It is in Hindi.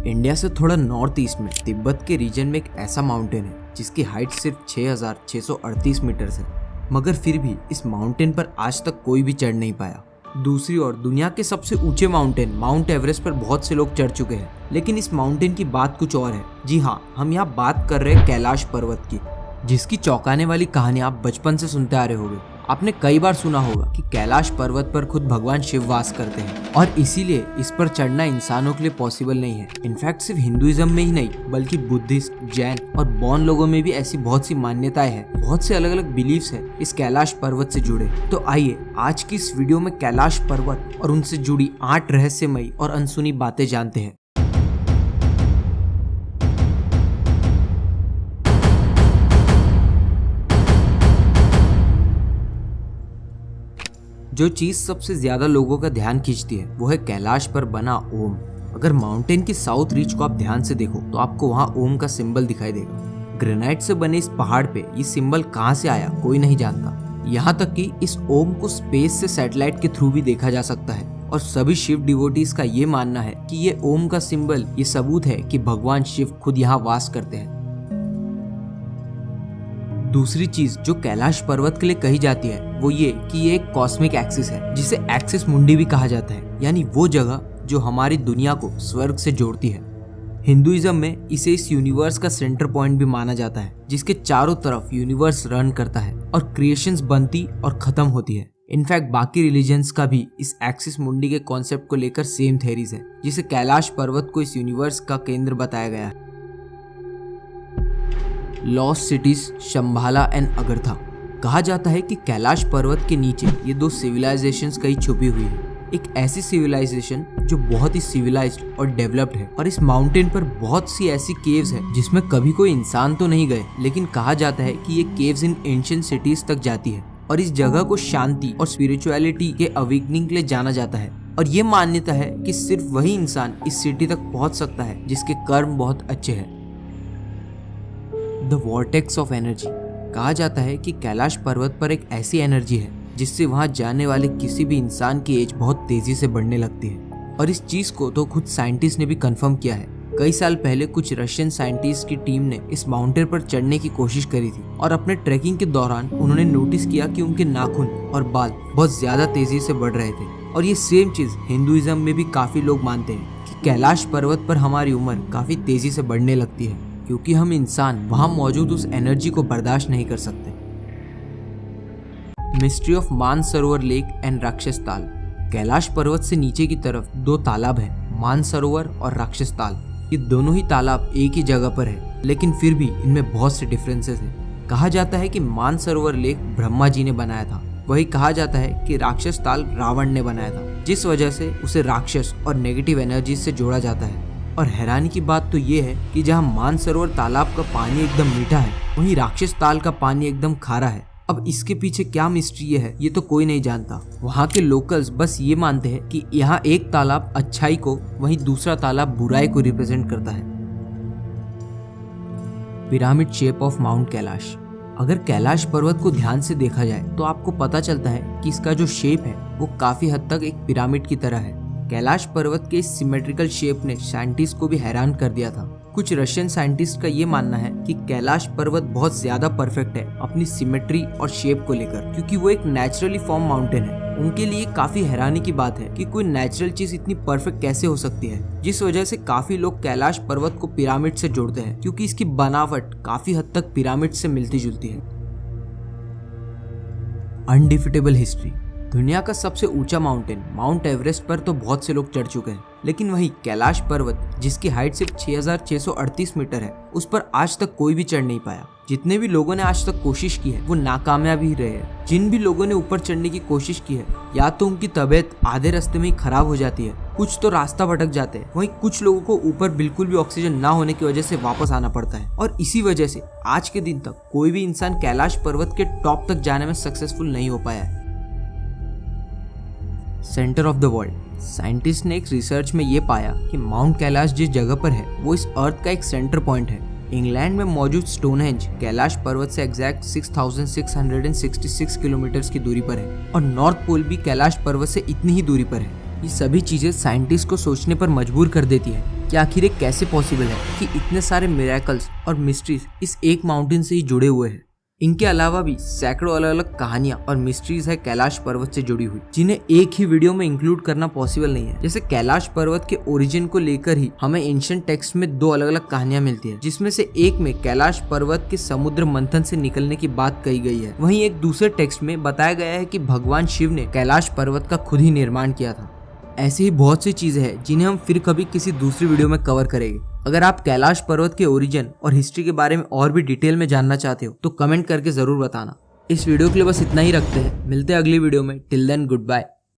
इंडिया से थोड़ा नॉर्थ ईस्ट में तिब्बत के रीजन में एक ऐसा माउंटेन है जिसकी हाइट सिर्फ 6,638 मीटर है, मगर फिर भी इस माउंटेन पर आज तक कोई भी चढ़ नहीं पाया। दूसरी ओर दुनिया के सबसे ऊंचे माउंटेन माउंट एवरेस्ट पर बहुत से लोग चढ़ चुके हैं, लेकिन इस माउंटेन की बात कुछ और है। जी हाँ, हम यहाँ बात कर रहे हैं कैलाश पर्वत की, जिसकी चौंकाने वाली कहानी आप बचपन से सुनते आ रहे होंगे। आपने कई बार सुना होगा कि कैलाश पर्वत पर खुद भगवान शिव वास करते हैं और इसीलिए इस पर चढ़ना इंसानों के लिए पॉसिबल नहीं है। इनफैक्ट सिर्फ हिंदुइज्म में ही नहीं बल्कि बुद्धिस्ट, जैन और बौन लोगों में भी ऐसी बहुत सी मान्यताएं हैं। बहुत से अलग अलग बिलीव्स है इस कैलाश पर्वत से जुड़े। तो आइए आज की इस वीडियो में कैलाश पर्वत और उनसे जुड़ी 8 रहस्यमयी और अनसुनी बातें जानते हैं। जो चीज सबसे ज्यादा लोगों का ध्यान खींचती है वो है कैलाश पर बना ओम। अगर माउंटेन की साउथ रीच को आप ध्यान से देखो तो आपको वहाँ ओम का सिंबल दिखाई देगा। ग्रेनाइट से बने इस पहाड़ पे ये सिंबल कहाँ से आया कोई नहीं जानता। यहाँ तक कि इस ओम को स्पेस से सैटेलाइट के थ्रू भी देखा जा सकता है और सभी शिव डिवोटीज का ये मानना है कि ये ओम का सिंबल ये सबूत है कि भगवान शिव खुद यहाँ वास करते हैं। दूसरी चीज जो कैलाश पर्वत के लिए कही जाती है वो ये कि ये एक कॉस्मिक एक्सिस है, जिसे एक्सिस मुंडी भी कहा जाता है, यानी वो जगह जो हमारी दुनिया को स्वर्ग से जोड़ती है। हिंदुइज्म में इसे इस यूनिवर्स का सेंटर पॉइंट भी माना जाता है, जिसके चारों तरफ यूनिवर्स रन करता है और क्रिएशंस बनती और खत्म होती है। इनफैक्ट बाकी रिलीजन्स का भी इस एक्सिस मुंडी के कॉन्सेप्ट को लेकर सेम थेरीज है, जिसे कैलाश पर्वत को इस यूनिवर्स का केंद्र बताया गया है। Lost cities Shambhala and Agartha. कहा जाता है कि कैलाश पर्वत के नीचे ये 2 सिविलाइजेशंस कहीं छुपी हुई है। एक ऐसी सिविलाइजेशन जो बहुत ही सिविलाइज्ड और डेवलप्ड है, और इस माउंटेन पर बहुत सी ऐसी केव्स है जिसमें कभी कोई इंसान तो नहीं गए, लेकिन कहा जाता है कि ये केव्स इन एंशिएंट सिटीज तक जाती है और इस जगह को शांति और स्पिरिचुअलिटी के अवेकनिंग के लिए जाना जाता है। और ये मान्यता है कि सिर्फ वही इंसान इस सिटी तक पहुंच सकता है जिसके कर्म बहुत अच्छे हैं। The vortex of energy. कहा जाता है कि कैलाश पर्वत पर एक ऐसी एनर्जी है जिससे वहां जाने वाले किसी भी इंसान की एज बहुत तेजी से बढ़ने लगती है, और इस चीज को तो खुद साइंटिस्ट ने भी कंफर्म किया है। कई साल पहले कुछ रशियन साइंटिस्ट की टीम ने इस माउंटेन पर चढ़ने की कोशिश करी थी और अपने ट्रैकिंग के दौरान उन्होंने नोटिस किया कि उनके नाखून और बाल बहुत ज्यादा तेजी से बढ़ रहे थे। और ये सेम चीज हिंदुइज्म में भी काफी लोग मानते हैं कि कैलाश पर्वत पर हमारी उम्र काफी तेजी से बढ़ने लगती है, क्योंकि हम इंसान वहां मौजूद उस एनर्जी को बर्दाश्त नहीं कर सकते। Mystery of Mansarovar lake and राक्षस ताल। कैलाश पर्वत से नीचे की तरफ 2 तालाब हैं, मानसरोवर और राक्षस ताल। ये दोनों ही तालाब एक ही जगह पर है, लेकिन फिर भी इनमें बहुत से डिफरेंसेस हैं। कहा जाता है कि मानसरोवर लेक ब्रह्मा जी ने बनाया था, वही कहा जाता है कि राक्षस ताल रावण ने बनाया था, जिस वजह से उसे राक्षस और नेगेटिव एनर्जी से जोड़ा जाता है। और हैरानी की बात तो ये है कि जहाँ मानसरोवर तालाब का पानी एकदम मीठा है, वहीं राक्षस ताल का पानी एकदम खारा है। अब इसके पीछे क्या मिस्ट्री है ये तो कोई नहीं जानता। वहाँ के लोकल्स बस ये मानते हैं कि यहाँ एक तालाब अच्छाई को, वहीं दूसरा तालाब बुराई को रिप्रेजेंट करता है। Pyramid shape of mount Kailash. अगर कैलाश पर्वत को ध्यान से देखा जाए तो आपको पता चलता है कि इसका जो शेप है वो काफी हद तक एक पिरामिड की तरह है। कैलाश पर्वत के इस सिमेट्रिकल शेप ने साइंटिस्ट को भी हैरान कर दिया था। कुछ रशियन साइंटिस्ट का ये मानना है कि कैलाश पर्वत बहुत ज्यादा परफेक्ट है अपनी सिमेट्री और शेप को लेकर, क्योंकि वो एक नेचुरली फॉर्म माउंटेन है। उनके लिए काफी हैरानी की बात है कि कोई नेचुरल चीज इतनी परफेक्ट कैसे हो सकती है, जिस वजह से काफी लोग कैलाश पर्वत को पिरामिड से जोड़ते हैं, क्योंकि इसकी बनावट काफी हद तक पिरामिड से मिलती जुलती है। Undefeatable history. दुनिया का सबसे ऊंचा माउंटेन माउंट एवरेस्ट पर तो बहुत से लोग चढ़ चुके हैं, लेकिन वही कैलाश पर्वत जिसकी हाइट सिर्फ 6,638 मीटर है, उस पर आज तक कोई भी चढ़ नहीं पाया। जितने भी लोगों ने आज तक कोशिश की है वो नाकामयाब ही रहे हैं। जिन भी लोगों ने ऊपर चढ़ने की कोशिश की है, या तो उनकी तबीयत आधे रास्ते में ही खराब हो जाती है, कुछ तो रास्ता भटक जाते हैं, वहीं कुछ लोगों को ऊपर बिल्कुल भी ऑक्सीजन ना होने की वजह से वापस आना पड़ता है। और इसी वजह से आज के दिन तक कोई भी इंसान कैलाश पर्वत के टॉप तक जाने में सक्सेसफुल नहीं हो पाया है। Centre of the world. Scientist ने एक रिसर्च में ये पाया कि माउंट कैलाश जिस जगह पर है वो इस अर्थ का एक सेंटर पॉइंट है। इंग्लैंड में मौजूद स्टोनहेंज कैलाश पर्वत से एग्जैक्ट 6,666 किलोमीटर की दूरी पर है, और नॉर्थ पोल भी कैलाश पर्वत से इतनी ही दूरी पर है। ये सभी चीजें साइंटिस्ट को सोचने पर मजबूर कर देती है कि आखिर ये कैसे पॉसिबल है कि इतने सारे मिरेकल्स और मिस्ट्रीज इस एक माउंटेन से ही जुड़े हुए हैं। इनके अलावा भी सैकड़ों अलग अलग कहानियां और मिस्ट्रीज है कैलाश पर्वत से जुड़ी हुई, जिन्हें एक ही वीडियो में इंक्लूड करना पॉसिबल नहीं है। जैसे कैलाश पर्वत के ओरिजिन को लेकर ही हमें एंशिएंट टेक्स्ट में 2 अलग अलग कहानियां मिलती है, जिसमें से एक में कैलाश पर्वत के समुद्र मंथन से निकलने की बात कही गई है, वहीं एक दूसरे टेक्स्ट में बताया गया है कि भगवान शिव ने कैलाश पर्वत का खुद ही निर्माण किया था। ऐसी ही बहुत सी चीजें हैं जिन्हें हम फिर कभी किसी दूसरी वीडियो में कवर करेंगे। अगर आप कैलाश पर्वत के ओरिजिन और हिस्ट्री के बारे में और भी डिटेल में जानना चाहते हो तो कमेंट करके जरूर बताना। इस वीडियो के लिए बस इतना ही रखते हैं, मिलते हैं अगली वीडियो में। Till then good bye.